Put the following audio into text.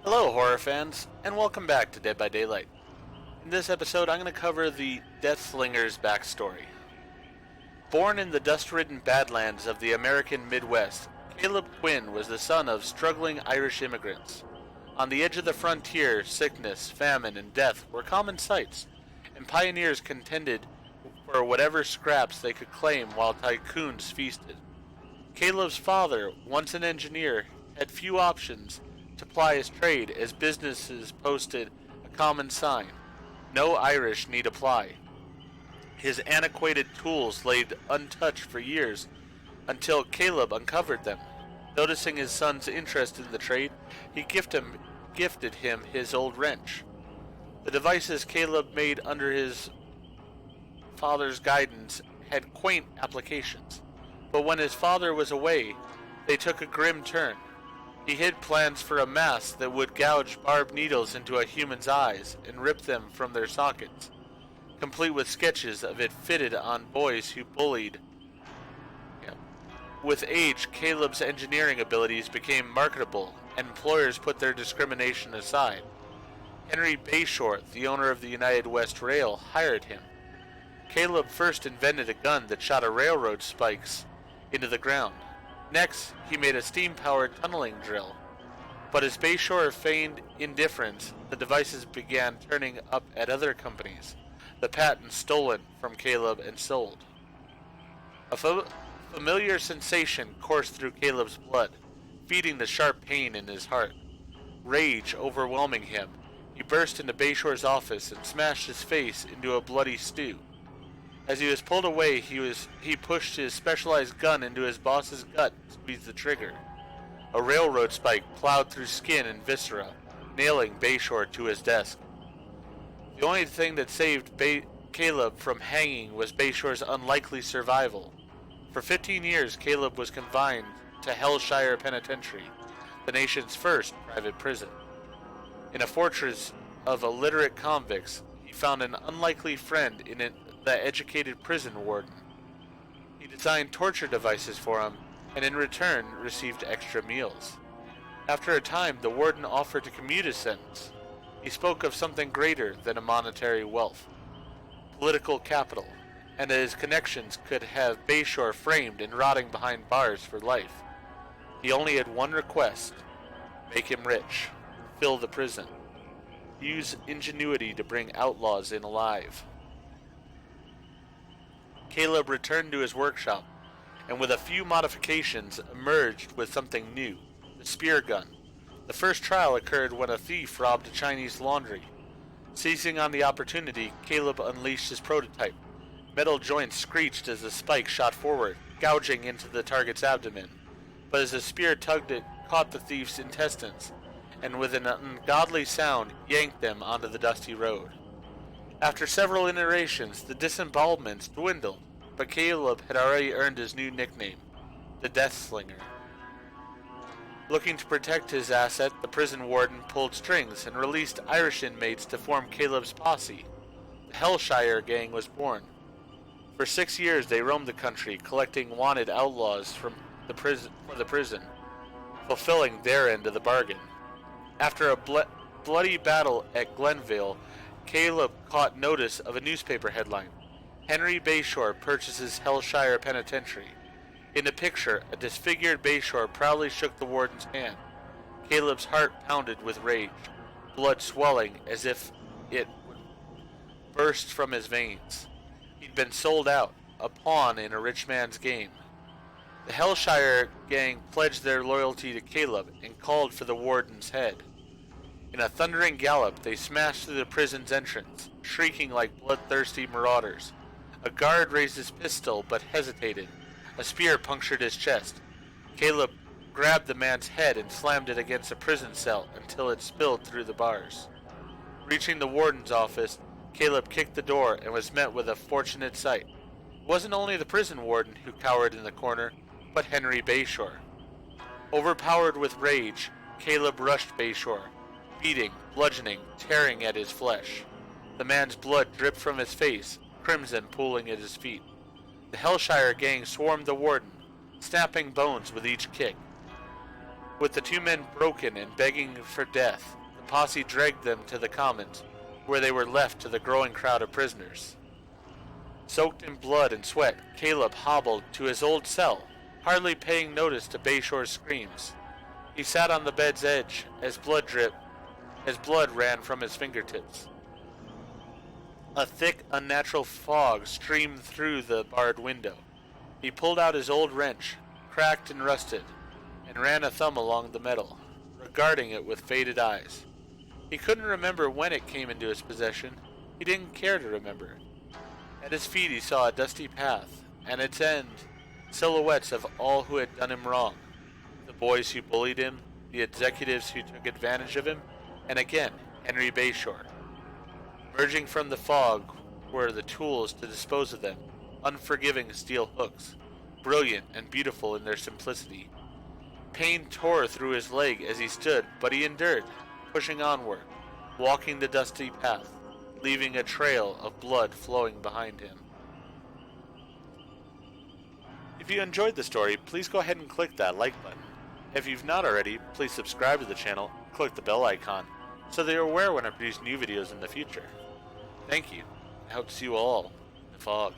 Hello, horror fans, and welcome back to Dead by Daylight. In this episode, I'm going to cover the Deathslinger's backstory. Born in the dust-ridden badlands of the American Midwest, Caleb Quinn was the son of struggling Irish immigrants. On the edge of the frontier, sickness, famine, and death were common sights, and pioneers contended for whatever scraps they could claim while tycoons feasted. Caleb's father, once an engineer, had few options to ply his trade as businesses posted a common sign: no Irish need apply. His antiquated tools laid untouched for years until Caleb uncovered them. Noticing his son's interest in the trade, he gifted him his old wrench. The devices Caleb made under his father's guidance had quaint applications, but when his father was away, they took a grim turn. He hid plans for a mask that would gouge barbed needles into a human's eyes and rip them from their sockets, complete with sketches of it fitted on boys who bullied him. With age, Caleb's engineering abilities became marketable, and employers put their discrimination aside. Henry Bayshore, the owner of the United West Rail, hired him. Caleb first invented a gun that shot a railroad spikes into the ground. Next, he made a steam-powered tunneling drill. But as Bayshore feigned indifference, the devices began turning up at other companies, the patents stolen from Caleb and sold. A familiar sensation coursed through Caleb's blood, feeding the sharp pain in his heart. Rage overwhelming him, he burst into Bayshore's office and smashed his face into a bloody stew. As he was pulled away, he pushed his specialized gun into his boss's gut and squeezed the trigger. A railroad spike plowed through skin and viscera, nailing Bayshore to his desk. The only thing that saved Caleb from hanging was Bayshore's unlikely survival. For 15 years, Caleb was confined to Hellshire Penitentiary, the nation's first private prison. In a fortress of illiterate convicts, he found an unlikely friend in the educated prison warden. He designed torture devices for him, and in return received extra meals. After a time, the warden offered to commute his sentence. He spoke of something greater than a monetary wealth, political capital, and that his connections could have Bayshore framed and rotting behind bars for life. He only had one request: make him rich, fill the prison, use ingenuity to bring outlaws in alive. Caleb returned to his workshop, and with a few modifications emerged with something new: the spear gun. The first trial occurred when a thief robbed a Chinese laundry. Seizing on the opportunity, Caleb unleashed his prototype. Metal joints screeched as the spike shot forward, gouging into the target's abdomen. But as the spear tugged it, caught the thief's intestines, and with an ungodly sound yanked them onto the dusty road. After several iterations, the disembowelments dwindled, but Caleb had already earned his new nickname, the Deathslinger. Looking to protect his asset, the prison warden pulled strings and released Irish inmates to form Caleb's posse. The Hellshire Gang was born. For 6 years they roamed the country, collecting wanted outlaws for the prison, fulfilling their end of the bargain. After a bloody battle at Glenville, Caleb caught notice of a newspaper headline: Henry Bayshore purchases Hellshire Penitentiary. In the picture, a disfigured Bayshore proudly shook the warden's hand. Caleb's heart pounded with rage, blood swelling as if it would burst from his veins. He'd been sold out, a pawn in a rich man's game. The Hellshire Gang pledged their loyalty to Caleb and called for the warden's head. In a thundering gallop, they smashed through the prison's entrance, shrieking like bloodthirsty marauders. A guard raised his pistol, but hesitated. A spear punctured his chest. Caleb grabbed the man's head and slammed it against a prison cell until it spilled through the bars. Reaching the warden's office, Caleb kicked the door and was met with a fortunate sight. It wasn't only the prison warden who cowered in the corner, but Henry Bayshore. Overpowered with rage, Caleb rushed Bayshore, beating, bludgeoning, tearing at his flesh. The man's blood dripped from his face, crimson pooling at his feet. The Hellshire Gang swarmed the warden, snapping bones with each kick. With the two men broken and begging for death, the posse dragged them to the commons, where they were left to the growing crowd of prisoners. Soaked in blood and sweat, Caleb hobbled to his old cell, hardly paying notice to Bayshore's screams. He sat on the bed's edge as blood ran from his fingertips. A thick, unnatural fog streamed through the barred window. He pulled out his old wrench, cracked and rusted, and ran a thumb along the metal, regarding it with faded eyes. He couldn't remember when it came into his possession. He didn't care to remember. At his feet he saw a dusty path, and at its end, silhouettes of all who had done him wrong. The boys who bullied him, the executives who took advantage of him, and again, Henry Bayshore. Emerging from the fog were the tools to dispose of them, unforgiving steel hooks, brilliant and beautiful in their simplicity. Pain tore through his leg as he stood, but he endured, pushing onward, walking the dusty path, leaving a trail of blood flowing behind him. If you enjoyed the story, please go ahead and click that like button. If you've not already, please subscribe to the channel, click the bell icon, so that you're aware when I produce new videos in the future. Thank you. I hope to see you all in the fog.